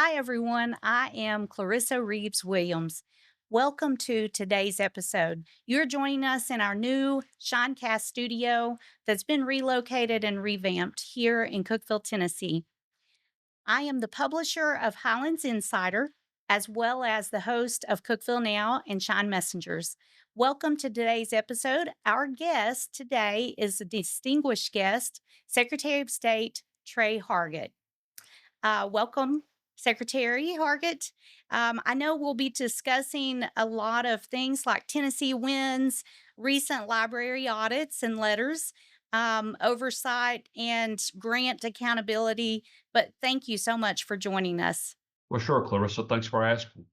Hi, everyone. I am Clarissa Reaves-Williams. Welcome to today's episode. You're joining us in our new Shinecast studio that's been relocated and revamped here in Cookeville, Tennessee. I am the publisher of Highlands Insider, as well as the host of Cookeville Now and Shine Messengers. Welcome to today's episode. Our guest today is a distinguished guest, Secretary of State Tre Hargett. Welcome, Secretary Hargett. I know we'll be discussing a lot of things like Tennessee wins, recent library audits and letters, oversight, and grant accountability. But thank you so much for joining us. Well, sure, Clarissa. Thanks for asking.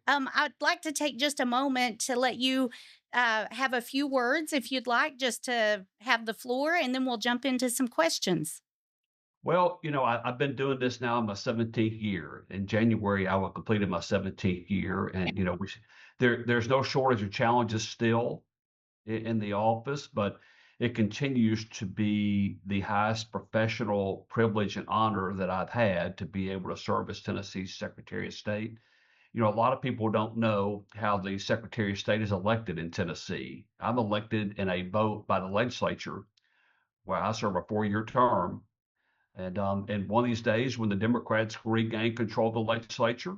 I'd like to take just a moment to let you have a few words, if you'd like, just to have the floor, and then we'll jump into some questions. Well, I've been doing this now in my 17th year. In January, I will completed my 17th year, and there's no shortage of challenges still in the office, but it continues to be the highest professional privilege and honor that I've had to be able to serve as Tennessee's Secretary of State. A lot of people don't know how the Secretary of State is elected in Tennessee. I'm elected in a vote by the legislature where I serve a 4-year term. And one of these days, when the Democrats regain control of the legislature,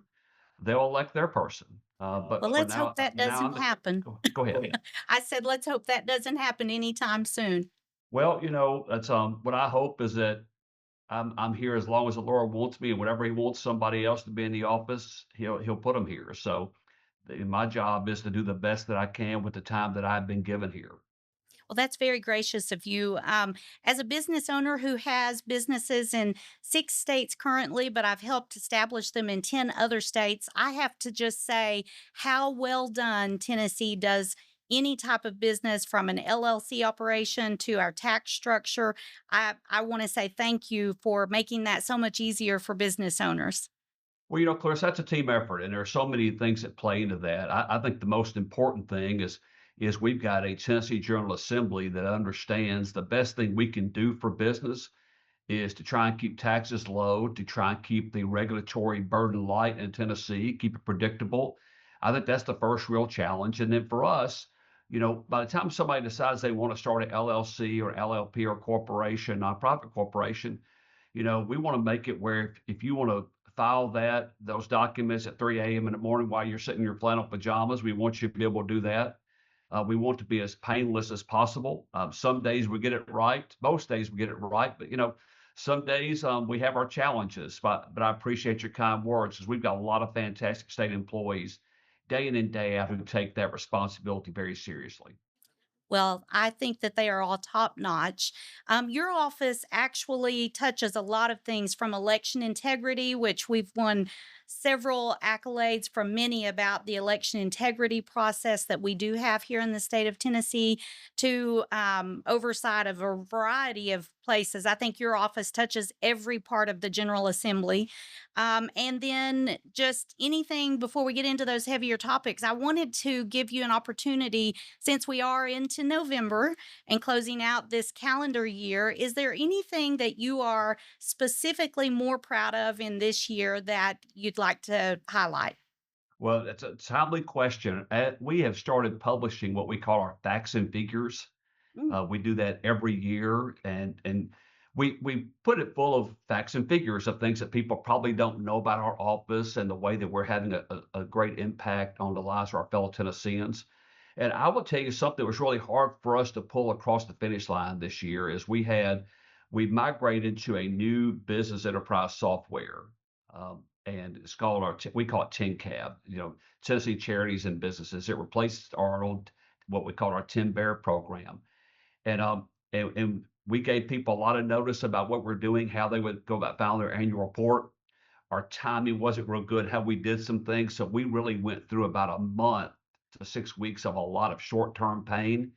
they'll elect their person. Well, But for let's hope now, that doesn't happen. go ahead. I said, let's hope that doesn't happen anytime soon. Well, that's what I hope is that I'm here as long as the Lord wants me, and whenever He wants somebody else to be in the office, He'll put them here. So my job is to do the best that I can with the time that I've been given here. Well, that's very gracious of you. As a business owner who has businesses in 6 states currently, but I've helped establish them in 10 other states, I have to just say how well done Tennessee does any type of business from an LLC operation to our tax structure. I want to say thank you for making that so much easier for business owners. Well, Clarissa, that's a team effort, and there are so many things that play into that. I think the most important thing is we've got a Tennessee General Assembly that understands the best thing we can do for business is to try and keep taxes low, to try and keep the regulatory burden light in Tennessee, keep it predictable. I think that's the first real challenge. And then for us, by the time somebody decides they want to start an LLC or LLP or corporation, nonprofit corporation, we want to make it where if you want to file those documents at 3 a.m. in the morning while you're sitting in your flannel pajamas, we want you to be able to do that. We want to be as painless as possible. Some days we get it right. Most days we get it right, but some days we have our challenges. But I appreciate your kind words because we've got a lot of fantastic state employees day in and day out who take that responsibility very seriously. Well, I think that they are all top notch. Your office actually touches a lot of things from election integrity, which we've won several accolades from many about the election integrity process that we do have here in the state of Tennessee, to oversight of a variety of places. I think your office touches every part of the General Assembly. And then just anything before we get into those heavier topics, I wanted to give you an opportunity since we are into November and closing out this calendar year. Is there anything that you are specifically more proud of in this year that you'd like to highlight? Well, that's a timely question. We have started publishing what we call our facts and figures. Mm. We do that every year, and we put it full of facts and figures of things that people probably don't know about our office and the way that we're having a great impact on the lives of our fellow Tennesseans. And I will tell you something that was really hard for us to pull across the finish line this year is we migrated to a new business enterprise software. And it's called we call it TNCAB, Tennessee Charities and Businesses. It replaced our old, what we call our 10 Bear program. And we gave people a lot of notice about what we're doing, how they would go about filing their annual report. Our timing wasn't real good, how we did some things. So we really went through about a month to 6 weeks of a lot of short-term pain.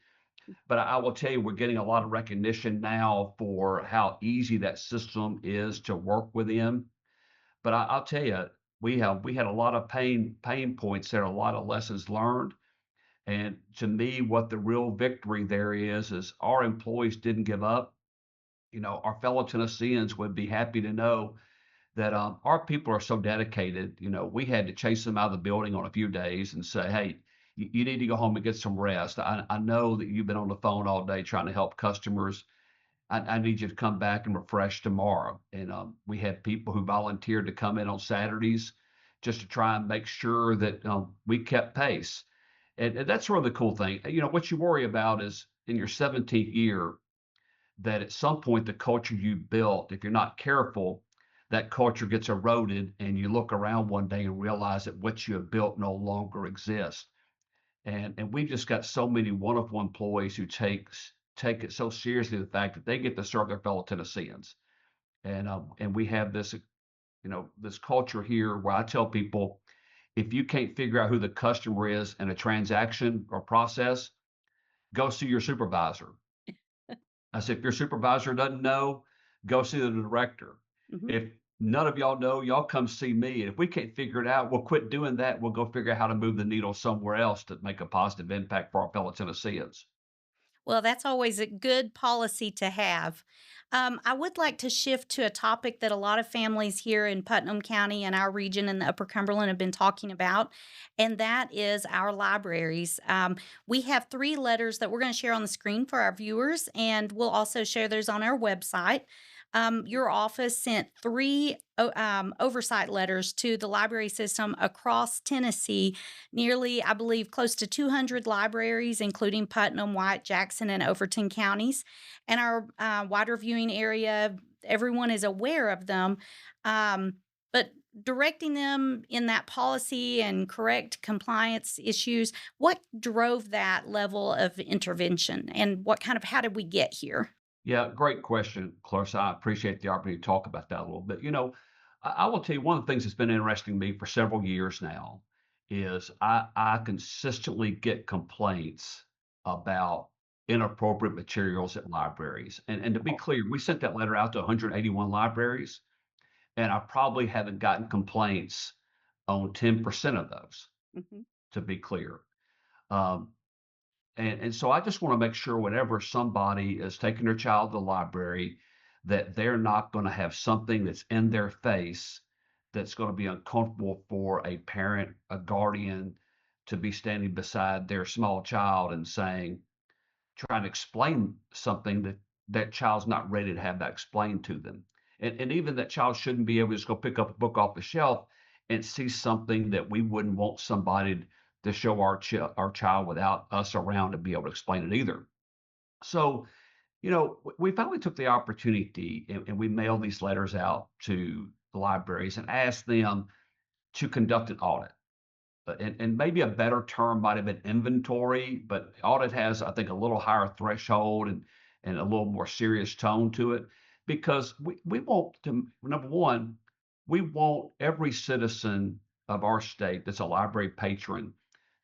But I will tell you, we're getting a lot of recognition now for how easy that system is to work within. But I'll tell you, we had a lot of pain points there, a lot of lessons learned. And to me, what the real victory there is our employees didn't give up. Our fellow Tennesseans would be happy to know that our people are so dedicated. We had to chase them out of the building on a few days and say, hey, you need to go home and get some rest. I know that you've been on the phone all day trying to help customers. I need you to come back and refresh tomorrow. And we had people who volunteered to come in on Saturdays just to try and make sure that we kept pace. And that's sort of the cool thing. What you worry about is in your 17th year that at some point the culture you built, if you're not careful, that culture gets eroded and you look around one day and realize that what you have built no longer exists. And we've just got so many wonderful employees who take it so seriously, the fact that they get to serve their fellow Tennesseans. And we have this culture here where I tell people, if you can't figure out who the customer is in a transaction or process, go see your supervisor. I said, if your supervisor doesn't know, go see the director. Mhm. If none of y'all know, y'all come see me. And if we can't figure it out, we'll quit doing that. We'll go figure out how to move the needle somewhere else to make a positive impact for our fellow Tennesseans. Well, that's always a good policy to have. I would like to shift to a topic that a lot of families here in Putnam County and our region in the Upper Cumberland have been talking about, and that is our libraries. We have three letters that we're going to share on the screen for our viewers, and we'll also share those on our website. Your office sent three oversight letters to the library system across Tennessee, nearly, I believe, close to 200 libraries, including Putnam, White, Jackson, and Overton counties. And our wider viewing area, everyone is aware of them. But directing them in that policy and correct compliance issues, what drove that level of intervention and how did we get here? Yeah, great question, Clarissa. I appreciate the opportunity to talk about that a little bit. I will tell you one of the things that's been interesting to me for several years now is I consistently get complaints about inappropriate materials at libraries. And to be clear, we sent that letter out to 181 libraries, and I probably haven't gotten complaints on 10% of those, Mhm. to be clear. Um, and so I just want to make sure whenever somebody is taking their child to the library, that they're not going to have something that's in their face that's going to be uncomfortable for a parent, a guardian to be standing beside their small child and trying to explain something that that child's not ready to have that explained to them. And even that child shouldn't be able to just go pick up a book off the shelf and see something that we wouldn't want somebody to show our child without us around to be able to explain it either. So, we finally took the opportunity and we mailed these letters out to the libraries and asked them to conduct an audit. And maybe a better term might have been inventory, but audit has, I think, a little higher threshold and a little more serious tone to it because we want to, number one, we want every citizen of our state that's a library patron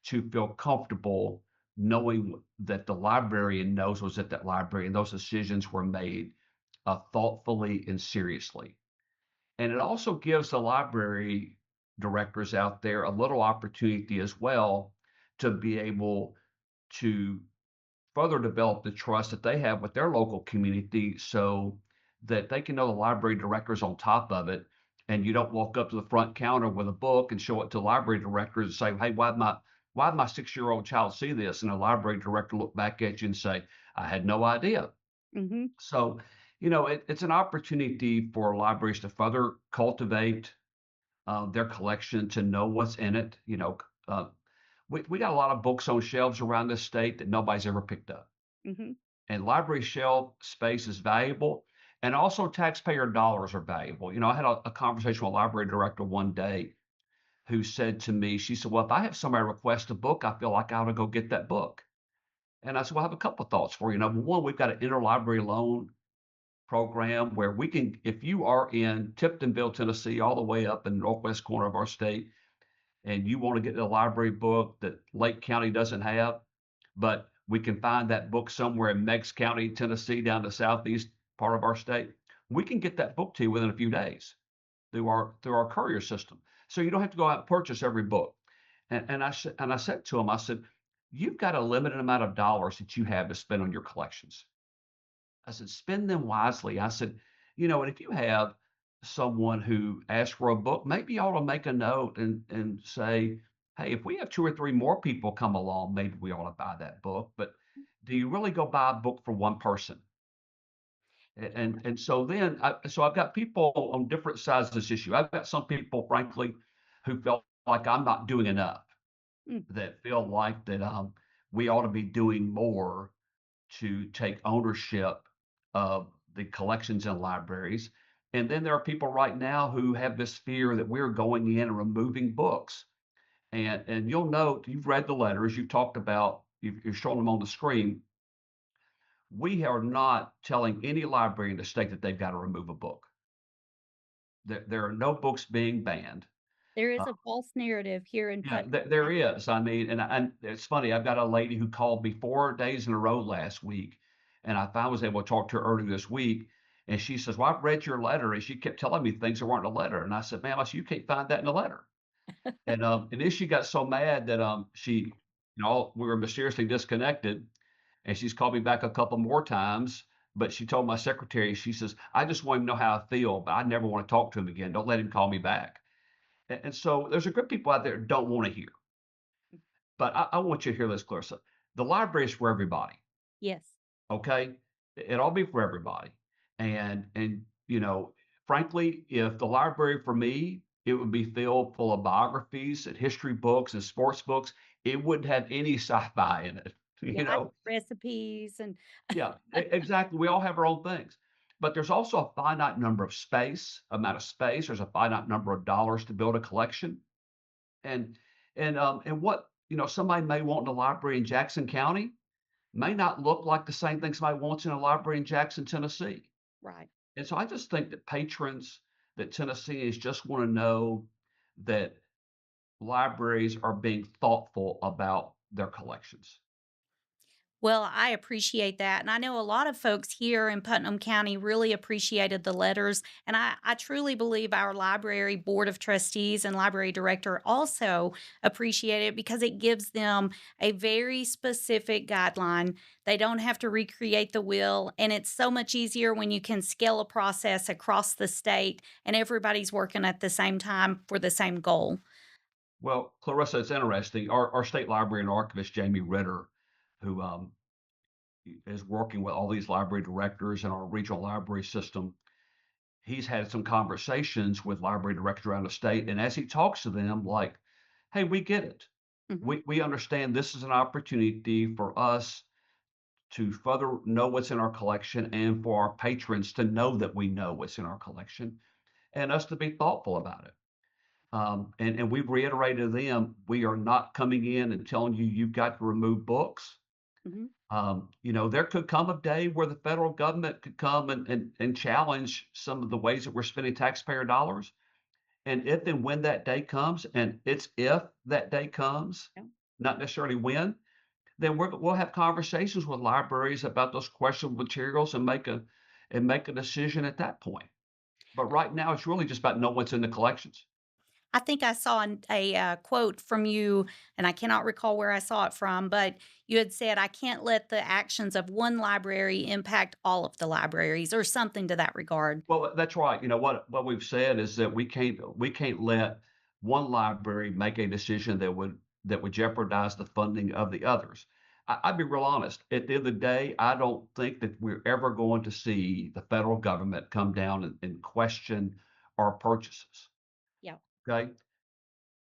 to feel comfortable knowing that the librarian knows what's at that library and those decisions were made thoughtfully and seriously. And it also gives the library directors out there a little opportunity as well to be able to further develop the trust that they have with their local community so that they can know the library director's on top of it. And you don't walk up to the front counter with a book and show it to the library director and say, hey, why'd my 6-year-old child see this? And the library director look back at you and say, I had no idea. Mhm. So, it's an opportunity for libraries to further cultivate their collection, to know what's in it. We got a lot of books on shelves around this state that nobody's ever picked up. Mhm. And library shelf space is valuable. And also taxpayer dollars are valuable. I had a conversation with a library director one day who said to me, she said, well, if I have somebody request a book, I feel like I ought to go get that book. And I said, well, I have a couple of thoughts for you. Number one, we've got an interlibrary loan program where we can, if you are in Tiptonville, Tennessee, all the way up in the northwest corner of our state, and you want to get a library book that Lake County doesn't have, but we can find that book somewhere in Meigs County, Tennessee, down the southeast part of our state, we can get that book to you within a few days through our courier system. So you don't have to go out and purchase every book. And I said to him, I said, you've got a limited amount of dollars that you have to spend on your collections. I said, spend them wisely. I said, and if you have someone who asks for a book, maybe you ought to make a note and say, "Hey, if we have 2 or 3 more people come along, maybe we ought to buy that book." But do you really go buy a book for one person? And so then I've got people on different sides of this issue. I've got some people, frankly, who felt like I'm not doing enough, Mm. that feel like that we ought to be doing more to take ownership of the collections in libraries. And then there are people right now who have this fear that we're going in and removing books. And you'll note, you've read the letters, you've talked about, you're showing them on the screen. We are not telling any library in the state that they've got to remove a book. There are no books being banned. There Uh, is a false narrative here in yeah, Putnam there County. is. I mean, and it's funny. I've got a lady who called me 4 days in a row last week, and I finally was able to talk to her earlier this week. And she says, "Well, I've read your letter," and she kept telling me things that weren't in the letter. And I said, "Ma'am, I said, you can't find that in the letter." And then she got so mad that we were mysteriously disconnected, and she's called me back a couple more times. But she told my secretary, she says, "I just want him to know how I feel, but I never want to talk to him again. Don't let him call me back." And so there's a group of people out there that don't want to hear. But I want you to hear this, Clarissa. The library is for everybody. Yes. Okay, it all be for everybody. And frankly, if the library for me, it would be filled full of biographies and history books and sports books. It wouldn't have any sci-fi in it. Yeah, You I know, recipes and yeah, exactly. We all have our own things. But there's also a finite number of amount of space. There's a finite number of dollars to build a collection. And and what somebody may want in a library in Jackson County may not look like the same thing somebody wants in a library in Jackson, Tennessee. right. And so I just think that patrons, that Tennesseans just want to know that libraries are being thoughtful about their collections. Well, I appreciate that. And I know a lot of folks here in Putnam County really appreciated the letters. And I truly believe our library board of trustees and library director also appreciate it because it gives them a very specific guideline. They don't have to recreate the wheel. And it's so much easier when you can scale a process across the state and everybody's working at the same time for the same goal. Well, Clarissa, it's interesting. Our state library and archivist, Jamie Ritter, who is working with all these library directors in our regional library system, he's had some conversations with library directors around the state. And as he talks to them, like, hey, we get it. Mhm, We understand this is an opportunity for us to further know what's in our collection and for our patrons to know that we know what's in our collection and us to be thoughtful about it. And we've reiterated to them, we are not coming in and telling you you've got to remove books. mhm. There could come a day where the federal government could come and challenge some of the ways that we're spending taxpayer dollars. And if and when that day comes, and it's if that day comes, Yeah. not necessarily when, then we'll have conversations with libraries about those questionable materials and make a decision at that point. But right now, it's really just about knowing what's in the collections. I think I saw a quote from you, and I cannot recall where I saw it from, but you had said, "I can't let the actions of one library impact all of the libraries," or something to that regard. Well, that's right. What we've said is that we can't let one library make a decision that would jeopardize the funding of the others. I'd be real honest. At the end of the day, I don't think that we're ever going to see the federal government come down and question our purchases. Yeah. Okay,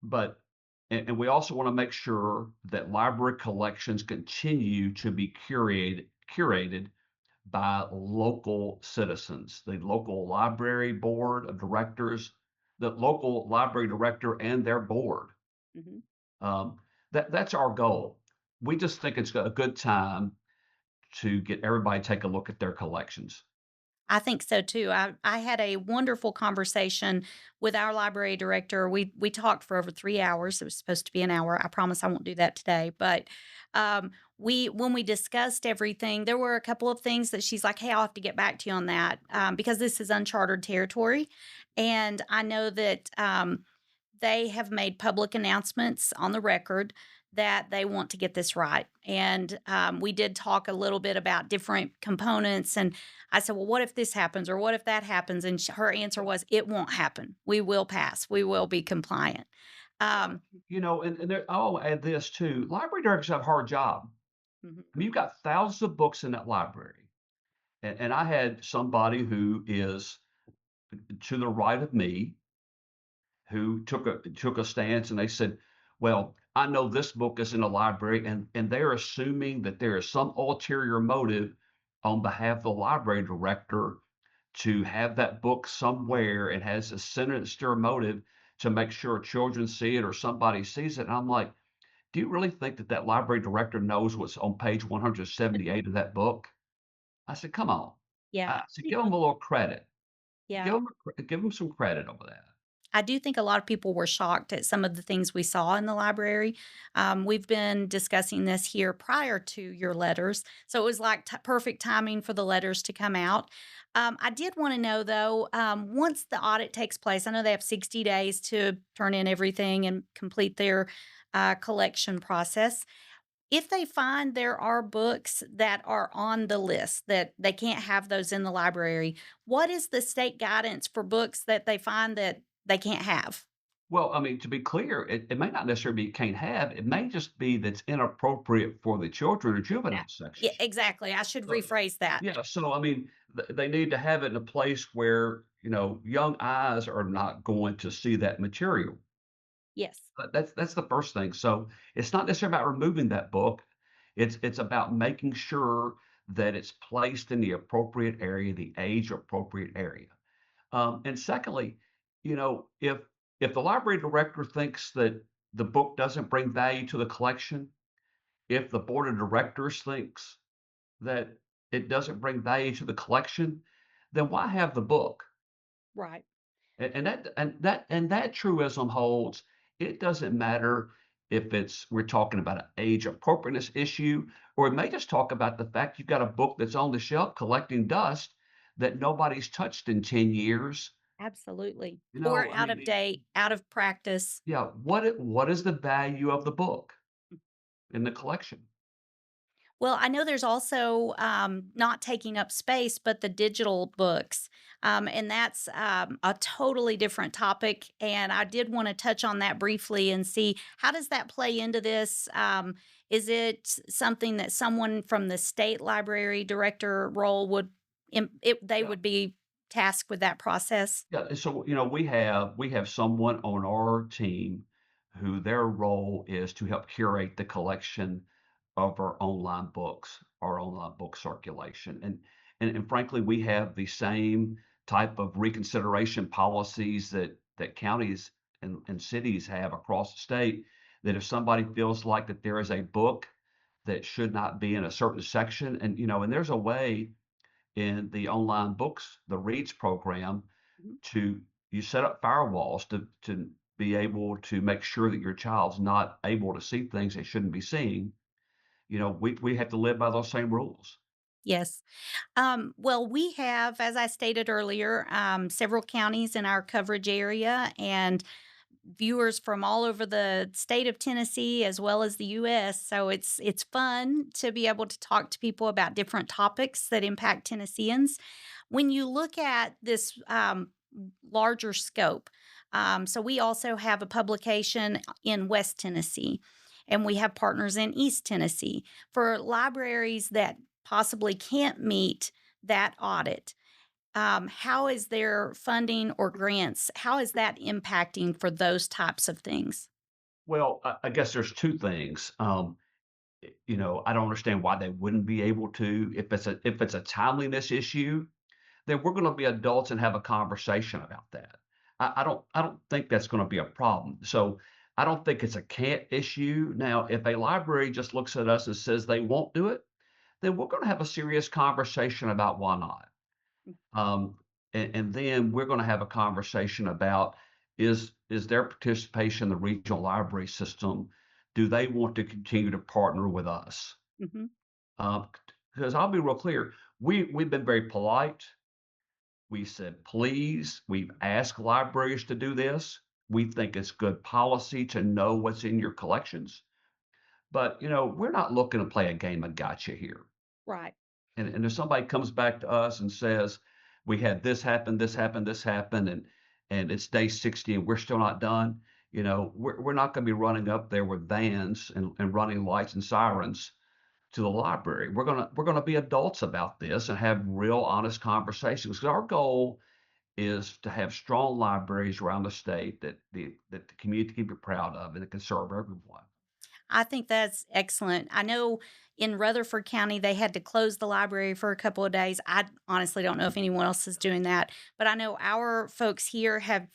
but and we also want to make sure that library collections continue to be curated by local citizens, the local library board of directors, the local library director and their board. Mhm. Um, that's our goal. We just think it's a good time to get everybody to take a look at their collections. I think so too. I had a wonderful conversation with our library director. We talked for over 3 hours. It was supposed to be an hour. I promise I won't do that today. But we when we discussed everything, there were a couple of things that she's like, "Hey, I'll have to get back to you on that because this is uncharted territory." And I know that they have made public announcements on the record that they want to get this right. And we did talk a little bit about different components. And I said, well, what if this happens or what if that happens? And her answer was, it won't happen. We will pass. We will be compliant. Well, Um, and there, I'll add this too. Library directors have a hard job. mhm, I mean, you've got thousands of books in that library. And I had somebody who is to the right of me who took a stance and they said, "Well, I know this book is in the library," and they're assuming that there is some ulterior motive on behalf of the library director to have that book somewhere and has a sinister motive to make sure children see it or somebody sees it. And I'm like, do you really think that that library director knows what's on page 178 of that book? I said, come on. yeah. I said, give them a little credit. Yeah. Give them some credit over that. I do think a lot of people were shocked at some of the things we saw in the library. We've been discussing this here prior to your letters, so it was like perfect timing for the letters to come out. I did want to know though, once the audit takes place, I know they have 60 days to turn in everything and complete their collection process. If they find there are books that are on the list that they can't have those in the library, what is the state guidance for books that they find that they can't have? Well, I mean, to be clear, it may not necessarily be can't have. It may just be that's inappropriate for the children or Yeah. juvenile Yeah, sections. exactly. I should So, rephrase that. yeah, so I mean, they need to have it in a place where young eyes are not going to see that material. Yes. But that's the first thing. So it's not necessarily about removing that book. It's about making sure that it's placed in the appropriate area, the age appropriate area. And secondly, if the library director thinks that the book doesn't bring value to the collection, if the board of directors thinks that it doesn't bring value to the collection, then why have the book? Right. And that truism holds. It doesn't matter if we're talking about an age appropriateness issue, or it may just talk about the fact you've got a book that's on the shelf collecting dust that nobody's touched in 10 years. Absolutely. Or I out mean, of date, out of practice. yeah, what is the value of the book in the collection? Well, I know there's also not taking up space, but the digital books. And that's a totally different topic. And I did want to touch on that briefly and see how does that play into this? Is it something that someone from the state library director role they Yeah. would be tasked with that process? Yeah, and so, we have someone on our team who their role is to help curate the collection of our online book circulation. And frankly, we have the same type of reconsideration policies that counties and cities have across the state, that if somebody feels like that there is a book that should not be in a certain section, and there's a way in the online books, the Reads program, Mhm. to you set up firewalls to be able to make sure that your child's not able to see things they shouldn't be seeing. We have to live by those same rules. Yes. Well, we have, as I stated earlier, several counties in our coverage area and viewers from all over the state of Tennessee as well as the US. So it's fun to be able to talk to people about different topics that impact Tennesseans. When you look at this larger scope, so we also have a publication in West Tennessee, and we have partners in East Tennessee for libraries that possibly can't meet that audit. How is their funding or grants? How is that impacting for those types of things? Well, I guess there's two things. I don't understand why they wouldn't be able to. If it's a timeliness issue, then we're going to be adults and have a conversation about that. I don't think that's going to be a problem. So I don't think it's a can't issue. Now, if a library just looks at us and says they won't do it, then we're going to have a serious conversation about why not. Um, and then we're going to have a conversation about is their participation in the regional library system, do they want to continue to partner with us? Mhm. Because I'll be real clear, we've been very polite. We said, please, we've asked libraries to do this. We think it's good policy to know what's in your collections. But, we're not looking to play a game of gotcha here. Right. And if somebody comes back to us and says, "We had this happen, this happened, this happened, and it's day 60 and we're still not done," we're not gonna be running up there with vans and running lights and sirens to the library. We're gonna be adults about this and have real honest conversations. 'Cause our goal is to have strong libraries around the state that the community can be proud of and that can serve everyone. I think that's excellent. I know in Rutherford County, they had to close the library for a couple of days. I honestly don't know if anyone else is doing that, but I know our folks here have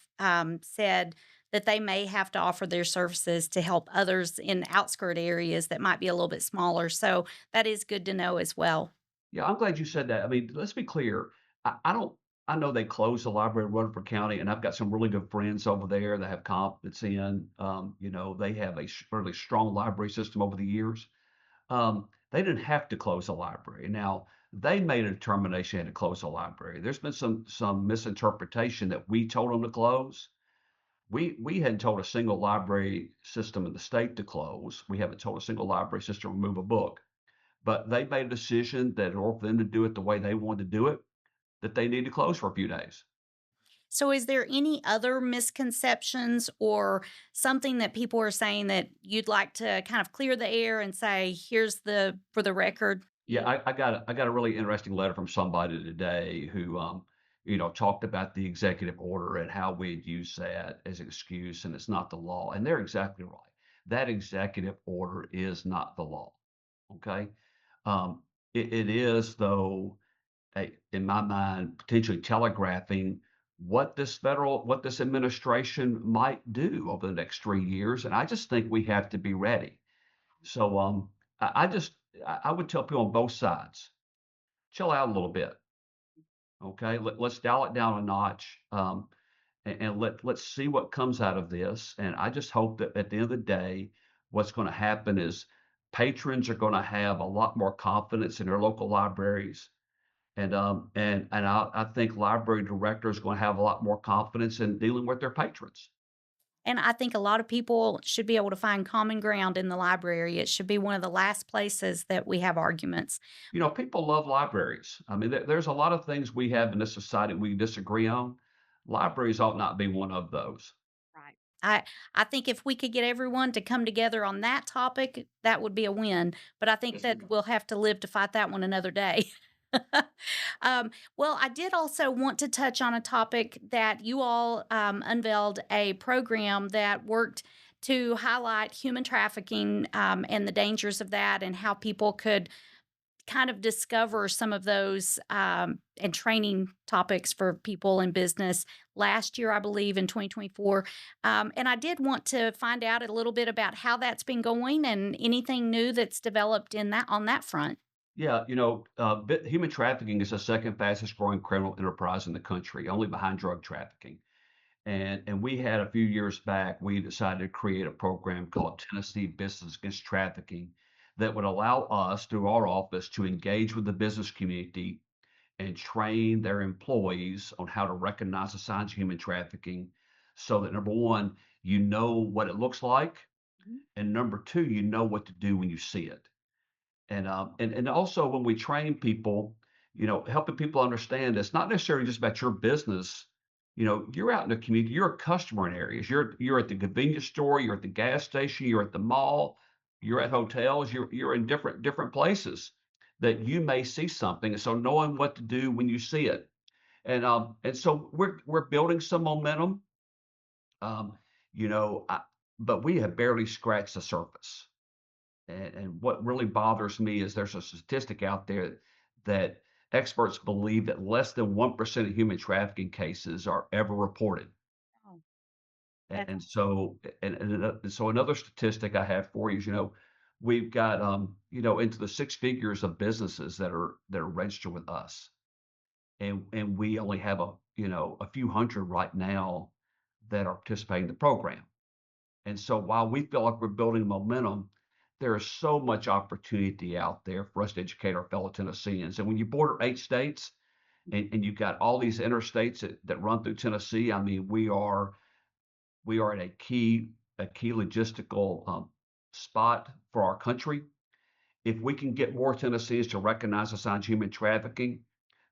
said that they may have to offer their services to help others in outskirt areas that might be a little bit smaller. So that is good to know as well. Yeah, I'm glad you said that. I mean, let's be clear. I don't. I know they closed the library in Rutherford County, and I've got some really good friends over there that have confidence in. They have a really strong library system over the years. They didn't have to close the library. Now, they made a determination they had to close the library. There's been some misinterpretation that we told them to close. We hadn't told a single library system in the state to close. We haven't told a single library system to remove a book. But they made a decision that in order for them to do it the way they wanted to do it, that they need to close for a few days. So, is there any other misconceptions or something that people are saying that you'd like to kind of clear the air and say, here's the for the record? Yeah, I got a really interesting letter from somebody today who talked about the executive order and how we'd use that as an excuse, and it's not the law. And they're exactly right. That executive order is not the law. Okay. It is, though, in my mind, potentially telegraphing what this administration might do over the next 3 years. And I just think we have to be ready. So I would tell people on both sides, chill out a little bit. Okay. Let's dial it down a notch. And let's see what comes out of this. And I just hope that at the end of the day, what's going to happen is patrons are going to have a lot more confidence in their local libraries. And I think library directors are going to have a lot more confidence in dealing with their patrons. And I think a lot of people should be able to find common ground in the library. It should be one of the last places that we have arguments. People love libraries. I mean, there's a lot of things we have in this society we disagree on. Libraries ought not be one of those. Right. I think if we could get everyone to come together on that topic, that would be a win. But I think Yes, that we'll have to live to fight that one another day. Well, I did also want to touch on a topic that you all unveiled a program that worked to highlight human trafficking and the dangers of that and how people could kind of discover some of those and training topics for people in business last year, I believe, in 2024. And I did want to find out a little bit about how that's been going and anything new that's developed in that on that front. yeah, human trafficking is the second fastest growing criminal enterprise in the country, only behind drug trafficking. And we had a few years back, we decided to create a program called Tennessee Business Against Trafficking that would allow us, through our office, to engage with the business community and train their employees on how to recognize the signs of human trafficking so that number one, you know what it looks like, Mhm. and number two, you know what to do when you see it. And also when we train people, helping people understand it's not necessarily just about your business. You're out in the community, you're a customer in areas. You're at the convenience store, you're at the gas station, you're at the mall, you're at hotels, you're in different places that you may see something. And so knowing what to do when you see it. And so we're building some momentum. Um, you know, I, but we have barely scratched the surface. And what really bothers me is there's a statistic out there that experts believe that less than 1% of human trafficking cases are ever reported. Oh, And, that's and so and so another statistic I have for you is, we've got into the six figures of businesses that are registered with us. And we only have a few hundred right now that are participating in the program. And so while we feel like we're building momentum, there is so much opportunity out there for us to educate our fellow Tennesseans. And when you border 8 states and you've got all these interstates that run through Tennessee, I mean, we are at a key logistical spot for our country. If we can get more Tennesseans to recognize the signs of human trafficking,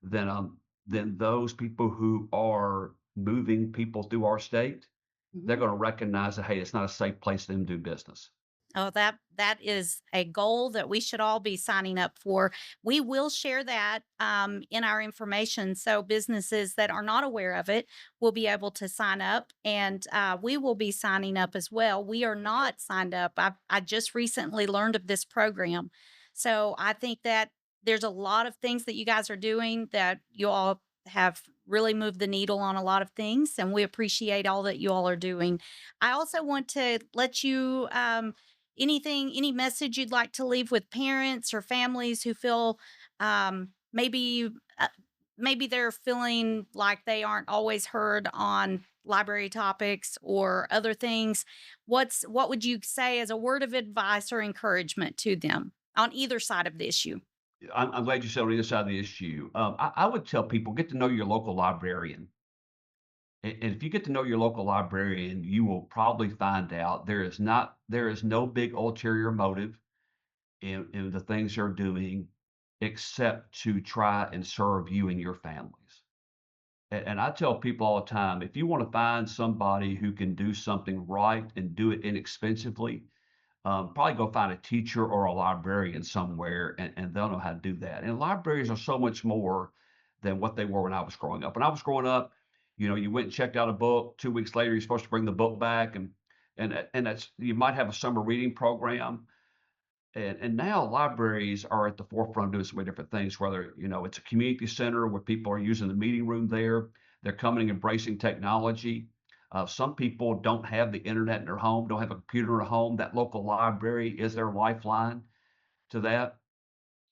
then then those people who are moving people through our state, they're Mhm. going to recognize that hey, it's not a safe place for them to do business. Oh, that is a goal that we should all be signing up for. We will share that in our information, so businesses that are not aware of it will be able to sign up, and we will be signing up as well. We are not signed up. I just recently learned of this program, so I think that there's a lot of things that you guys are doing that you all have really moved the needle on a lot of things, and we appreciate all that you all are doing. I also want to let you. Any message you'd like to leave with parents or families who feel maybe maybe they're feeling like they aren't always heard on library topics or other things. What would you say as a word of advice or encouragement to them on either side of the issue? I'm glad you said on either side of the issue. I would tell people get to know your local librarian. And if you get to know your local librarian, you will probably find out there is no big ulterior motive in the things they're doing except to try and serve you and your families. And I tell people all the time, if you want to find somebody who can do something right and do it inexpensively, probably go find a teacher or a librarian somewhere, and they'll know how to do that. And libraries are so much more than what they were when I was growing up. When I was growing up, you went and checked out a book. 2 weeks later, you're supposed to bring the book back, and that's you might have a summer reading program. And now libraries are at the forefront of doing so many different things, whether, it's a community center where people are using the meeting room there. They're coming and embracing technology. Some people don't have the internet in their home, don't have a computer at home. That local library is their lifeline to that.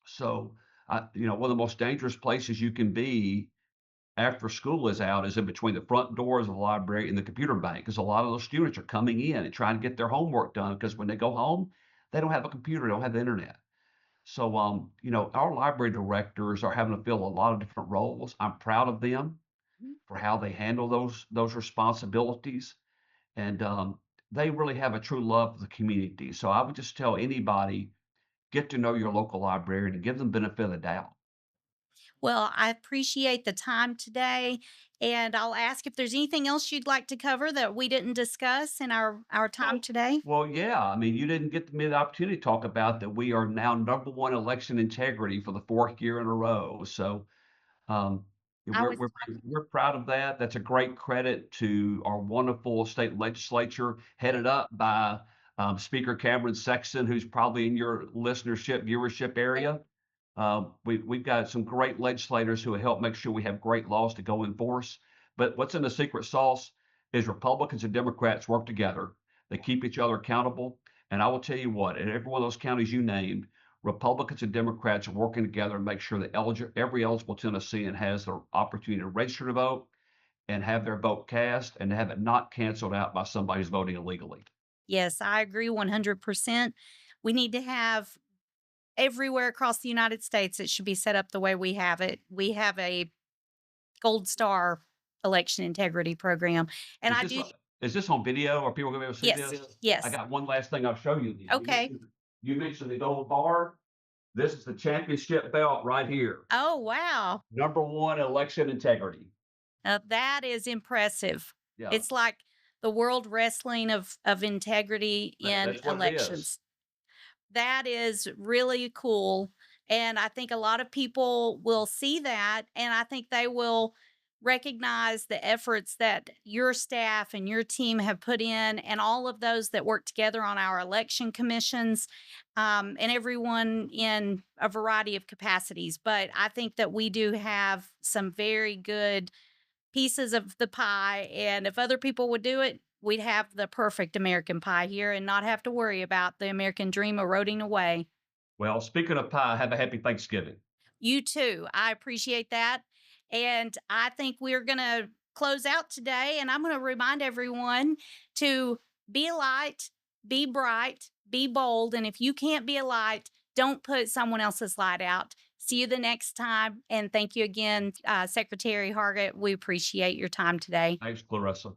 So, one of the most dangerous places you can be after school is out is in between the front doors of the library and the computer bank, because a lot of those students are coming in and trying to get their homework done because when they go home, they don't have a computer, they don't have the internet. So, our library directors are having to fill a lot of different roles. I'm proud of them Mhm. for how they handle those responsibilities, and they really have a true love for the community. So, I would just tell anybody get to know your local librarian and give them benefit of the doubt. Well, I appreciate the time today, and I'll ask if there's anything else you'd like to cover that we didn't discuss in our time Well, today. well, yeah. I mean, you didn't get me the opportunity to talk about that. We are now number one election integrity for the fourth year in a row. So, Um, I we're was we're talking. we're proud of that. That's a great credit to our wonderful state legislature, headed up by Speaker Cameron Sexton, who's probably in your listenership viewership area. We've got some great legislators who help make sure we have great laws to go enforce. But what's in the secret sauce is Republicans and Democrats work together. They keep each other accountable. And I will tell you what, in every one of those counties you named, Republicans and Democrats are working together to make sure that every eligible Tennessean has the opportunity to register to vote and have their vote cast and have it not canceled out by somebody who's voting illegally. Yes, I agree 100%. We need to have everywhere across the United States, it should be set up the way we have it. We have a gold star election integrity program. And Is I this do. on, is this on video? Are people going to be able to see Yes. this? I Yes. got one last thing I'll show you. Then. Okay. You mentioned the gold bar. This is the championship belt right here. Oh, wow. Number one election integrity. That is impressive. Yeah, It's like the world wrestling of integrity in that's what it is. elections. That is really cool. And I think a lot of people will see that. And I think they will recognize the efforts that your staff and your team have put in, and all of those that work together on our election commissions, and everyone in a variety of capacities. But I think that we do have some very good pieces of the pie. And if other people would do it, we'd have the perfect American pie here and not have to worry about the American dream eroding away. Well, speaking of pie, have a happy Thanksgiving. You too. I appreciate that. And I think we're going to close out today. And I'm going to remind everyone to be a light, be bright, be bold. And if you can't be a light, don't put someone else's light out. See you the next time. And thank you again, Secretary Hargett. We appreciate your time today. Thanks, Clarissa.